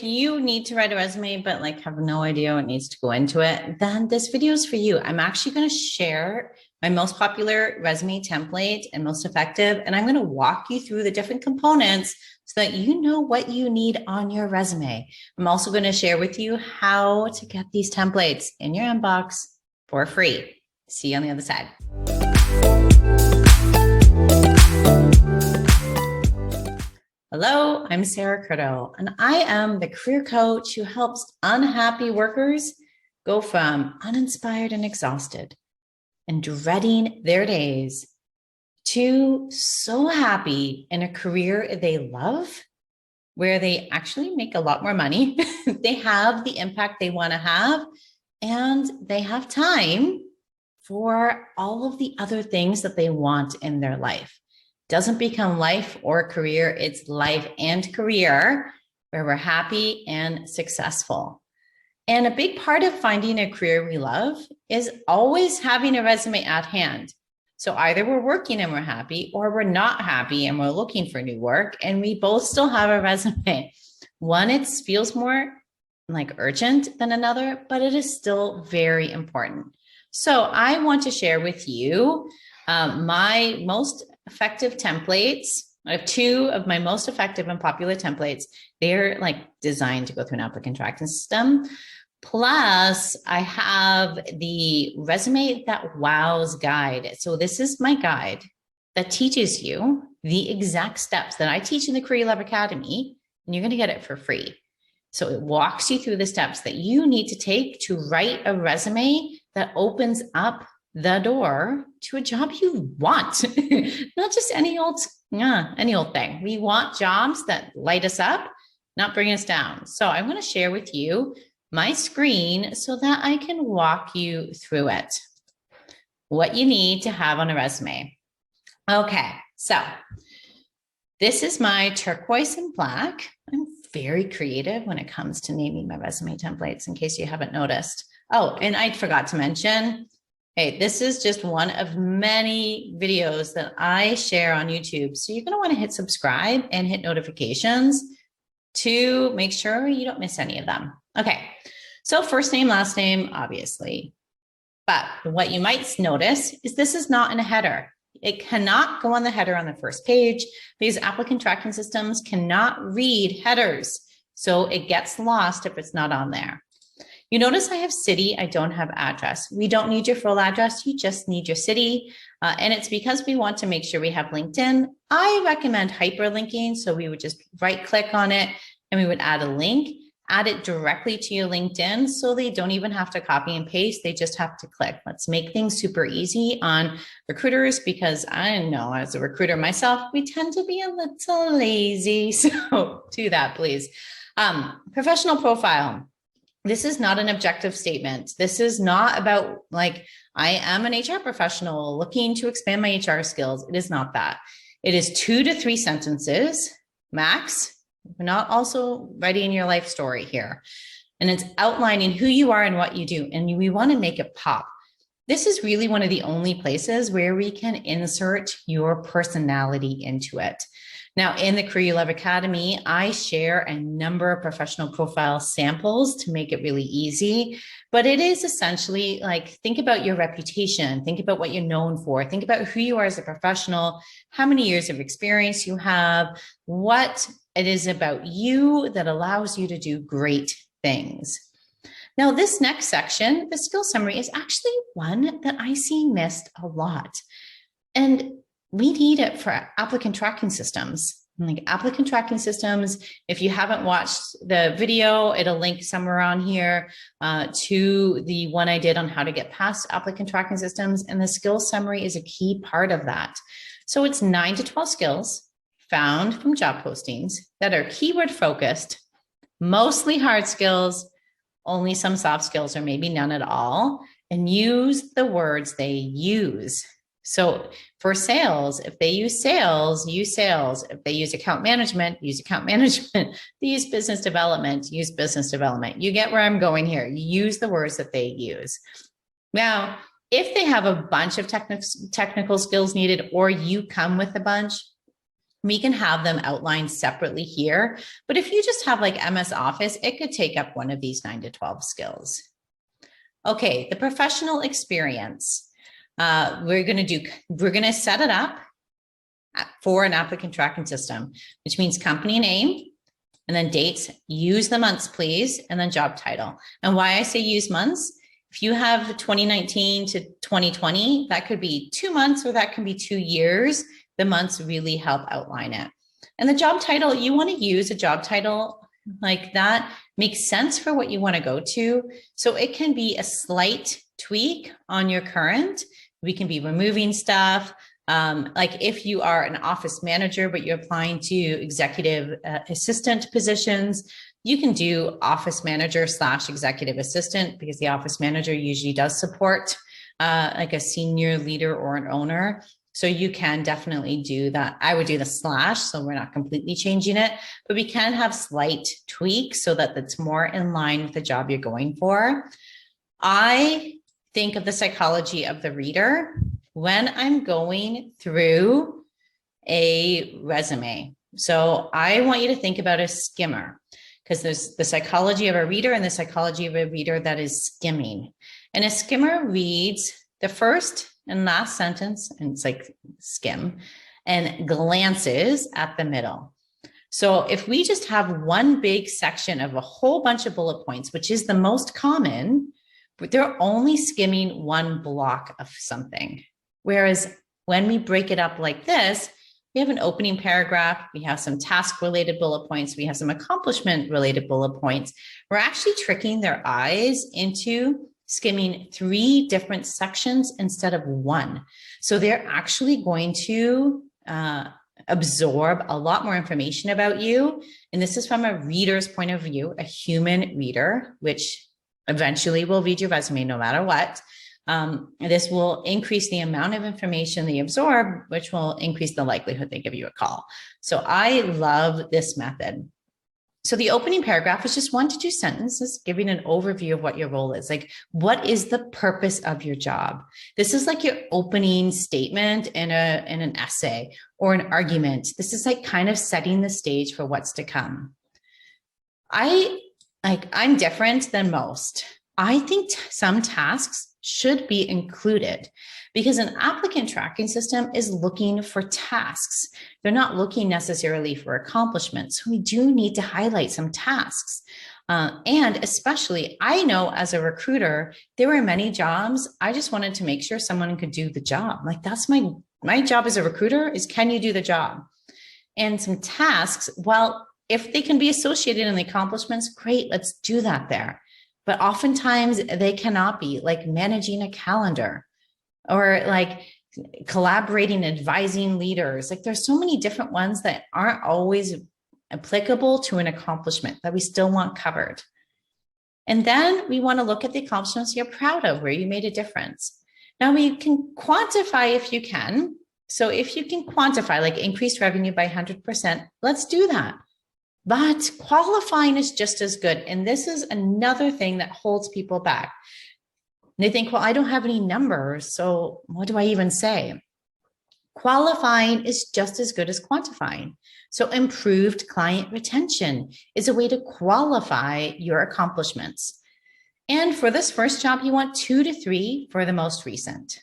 you need to write a resume, but like have no idea what needs to go into it, then this video is for you. I'm actually going to share my most popular resume template and most effective, and I'm going to walk you through the different components so that you know what you need on your resume. I'm also going to share with you how to get these templates in your inbox for free. See you on the other side. Hello, I'm Sarah Curto, and I am the career coach who helps unhappy workers go from uninspired and exhausted and dreading their days to so happy in a career they love, where they actually make a lot more money, they have the impact they want to have, and they have time for all of the other things that they want in their life. Doesn't become life or career, it's life and career where we're happy and successful. And a big part of finding a career we love is always having a resume at hand. So either we're working and we're happy, or we're not happy and we're looking for new work, and we both still have a resume. One, it feels more like urgent than another, but it is still very important. So I want to share with you my most effective templates. I have two of my most effective and popular templates. They're like designed to go through an applicant tracking system. Plus, I have the Resume That Wows guide. So this is my guide that teaches you the exact steps that I teach in the Career Love Academy, and you're going to get it for free. So it walks you through the steps that you need to take to write a resume that opens up the door to a job you want, not just any old thing. We want jobs that light us up, not bring us down. So I'm going to share with you my screen so that I can walk you through it. What you need to have on a resume. Okay, so this is my turquoise and black. I'm very creative when it comes to naming my resume templates, in case you haven't noticed. Oh, and I forgot to mention, hey, this is just one of many videos that I share on YouTube. So you're going to want to hit subscribe and hit notifications to make sure you don't miss any of them. Okay, so first name, last name, obviously. But what you might notice is this is not in a header. It cannot go on the header on the first page because applicant tracking systems cannot read headers. So it gets lost if it's not on there. You notice I have city, I don't have address. We don't need your full address, you just need your city. And it's because we want to make sure we have LinkedIn. I recommend hyperlinking. So we would just right click on it and we would add a link, add it directly to your LinkedIn so they don't even have to copy and paste. They just have to click. Let's make things super easy on recruiters, because I know as a recruiter myself, we tend to be a little lazy. So do that, please. Professional profile. This is not an objective statement. This is not about like, I am an HR professional looking to expand my HR skills. It is not that. It is 2 to 3 sentences max. We're not also writing your life story here. And it's outlining who you are and what you do. And we want to make it pop. This is really one of the only places where we can insert your personality into it. Now, in the Career Love Academy, I share a number of professional profile samples to make it really easy, but it is essentially like, think about your reputation, think about what you're known for, think about who you are as a professional, how many years of experience you have, what it is about you that allows you to do great things. Now, this next section, the skill summary, is actually one that I see missed a lot. And we need it for applicant tracking systems. Like applicant tracking systems, if you haven't watched the video, it'll link somewhere on here to the one I did on how to get past applicant tracking systems. And the skill summary is a key part of that. So it's 9 to 12 skills found from job postings that are keyword focused, mostly hard skills, only some soft skills, or maybe none at all, and use the words they use. So for sales, if they use sales, use sales. If they use account management, use account management. They use business development, use business development. You get where I'm going here. You use the words that they use. Now, if they have a bunch of technical skills needed, or you come with a bunch, We can have them outlined separately here. But if you just have like MS Office, it could take up one of these 9 to 12 skills. Okay, the professional experience. We're going to set it up for an applicant tracking system, which means company name and then dates. Use the months, please, and then job title. And why I say use months, if you have 2019 to 2020, that could be 2 months or that can be 2 years. The months really help outline it. And the job title, you want to use a job title like that makes sense for what you want to go to. So it can be a slight tweak on your current. We can be removing stuff. Like if you are an office manager, but you're applying to executive assistant positions, you can do office manager / executive assistant, because the office manager usually does support like a senior leader or an owner. So you can definitely do that. I would do the / so we're not completely changing it, but we can have slight tweaks so that it's more in line with the job you're going for. I think of the psychology of the reader when I'm going through a resume. So I want you to think about a skimmer, because there's the psychology of a reader and the psychology of a reader that is skimming. And a skimmer reads the first and last sentence, and it's like skim, and glances at the middle. So if we just have one big section of a whole bunch of bullet points, which is the most common, but they're only skimming one block of something. Whereas when we break it up like this, we have an opening paragraph, we have some task-related bullet points, we have some accomplishment-related bullet points. We're actually tricking their eyes into skimming 3 different sections instead of 1. So they're actually going to absorb a lot more information about you. And this is from a reader's point of view, a human reader, which eventually will read your resume no matter what. This will increase the amount of information they absorb, which will increase the likelihood they give you a call. So I love this method. So the opening paragraph is just 1 to 2 sentences giving an overview of what your role is. Like, what is the purpose of your job? This is like your opening statement in an essay or an argument. This is like kind of setting the stage for what's to come. I'm different than most. I think some tasks should be included because an applicant tracking system is looking for tasks. They're not looking necessarily for accomplishments. So we do need to highlight some tasks. And especially, I know as a recruiter, there were many jobs. I just wanted to make sure someone could do the job. Like that's my job as a recruiter is, can you do the job? And some tasks, well, if they can be associated in the accomplishments, great, let's do that there. But oftentimes they cannot be, like managing a calendar or like collaborating, advising leaders. Like there's so many different ones that aren't always applicable to an accomplishment that we still want covered. And then we want to look at the accomplishments you're proud of, where you made a difference. Now we can quantify if you can. So if you can quantify, like increased revenue by 100%, let's do that. But qualifying is just as good. And this is another thing that holds people back. They think, well, I don't have any numbers, so what do I even say? Qualifying is just as good as quantifying. So improved client retention is a way to qualify your accomplishments. And for this first job, you want 2 to 3 for the most recent.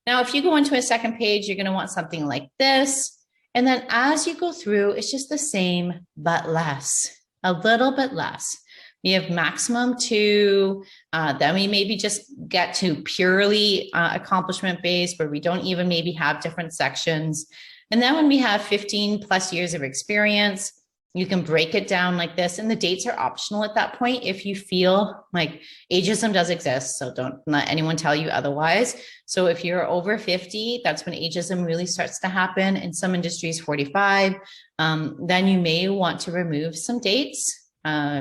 Now, if you go into a second page, you're going to want something like this. And then as you go through, it's just the same, but less, a little bit less. We have maximum 2, then we maybe just get to purely accomplishment based, where we don't even maybe have different sections. And then when we have 15 plus years of experience, you can break it down like this. And the dates are optional at that point if you feel like ageism does exist. So don't let anyone tell you otherwise. So if you're over 50, that's when ageism really starts to happen. In some industries, 45, then you may want to remove some dates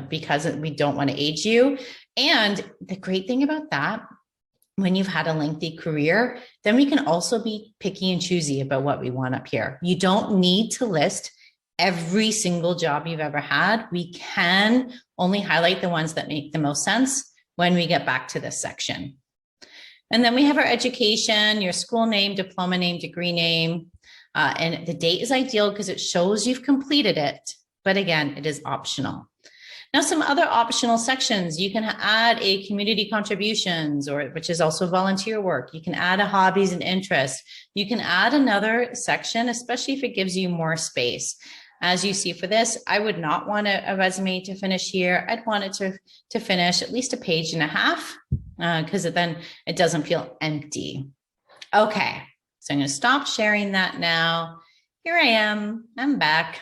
because we don't want to age you. And the great thing about that, when you've had a lengthy career, then we can also be picky and choosy about what we want up here. You don't need to list every single job you've ever had. We can only highlight the ones that make the most sense when we get back to this section. And then we have our education, your school name, diploma name, degree name. And the date is ideal because it shows you've completed it. But again, it is optional. Now, some other optional sections, you can add a community contributions, which is also volunteer work. You can add a hobbies and interests. You can add another section, especially if it gives you more space. As you see for this, I would not want a resume to finish here. I'd want it to finish at least a page and a half because then it doesn't feel empty. Okay, so I'm going to stop sharing that now. Here I am. I'm back.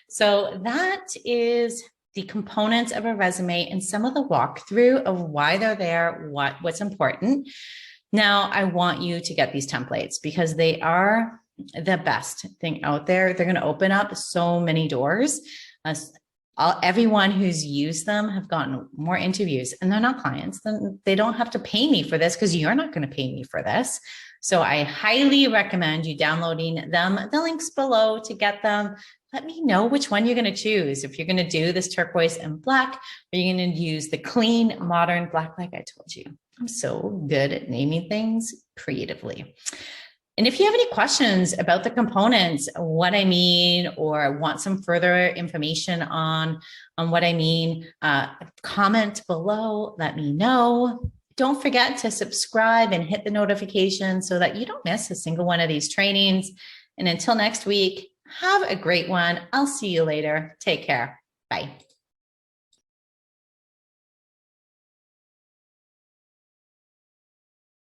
So that is the components of a resume and some of the walkthrough of why they're there, what's important. Now, I want you to get these templates because they are the best thing out there. They're going to open up so many doors. Everyone who's used them have gotten more interviews, and they're not clients. Then they don't have to pay me for this because you're not going to pay me for this. So I highly recommend you downloading them. The link's below to get them. Let me know which one you're going to choose. If you're going to do this turquoise and black, or you're going to use the clean, modern black, like I told you. I'm so good at naming things creatively. And if you have any questions about the components, what I mean, or want some further information on what I mean, comment below, let me know. Don't forget to subscribe and hit the notification so that you don't miss a single one of these trainings. And until next week, have a great one. I'll see you later. Take care. Bye.